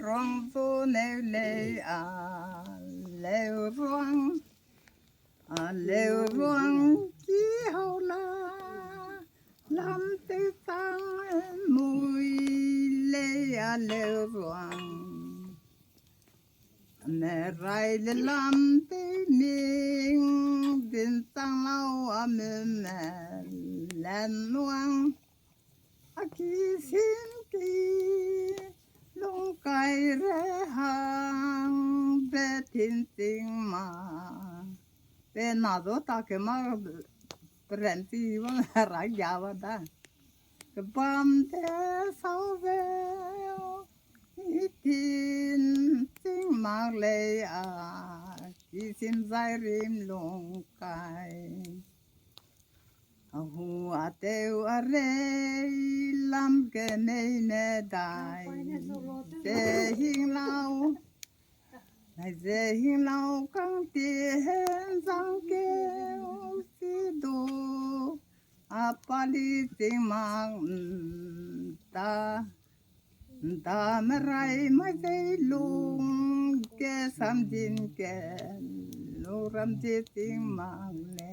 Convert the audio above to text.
rong vô nêu lê lêu ruộng chỉ hậu la làm tư tăng mùi lê lêu ruộng mẹ rai lê làm tư miếng bên tăng lâu mẹ mẹ lên luang aki xin kỳ lung cay rẽ hàng bé thiên tình mà bé nào ta cái mà berhenti bang raja wada cái bam thế sao về itin tình mà lệ chỉ xin giải rim lung cay hu ateu are lam ke nei ne dai te hing lao nai te hing lao kang ti hen sang ke si do apali ting mang ta ta merai mai te lung ke sam din ke lo ram ti ting mang ne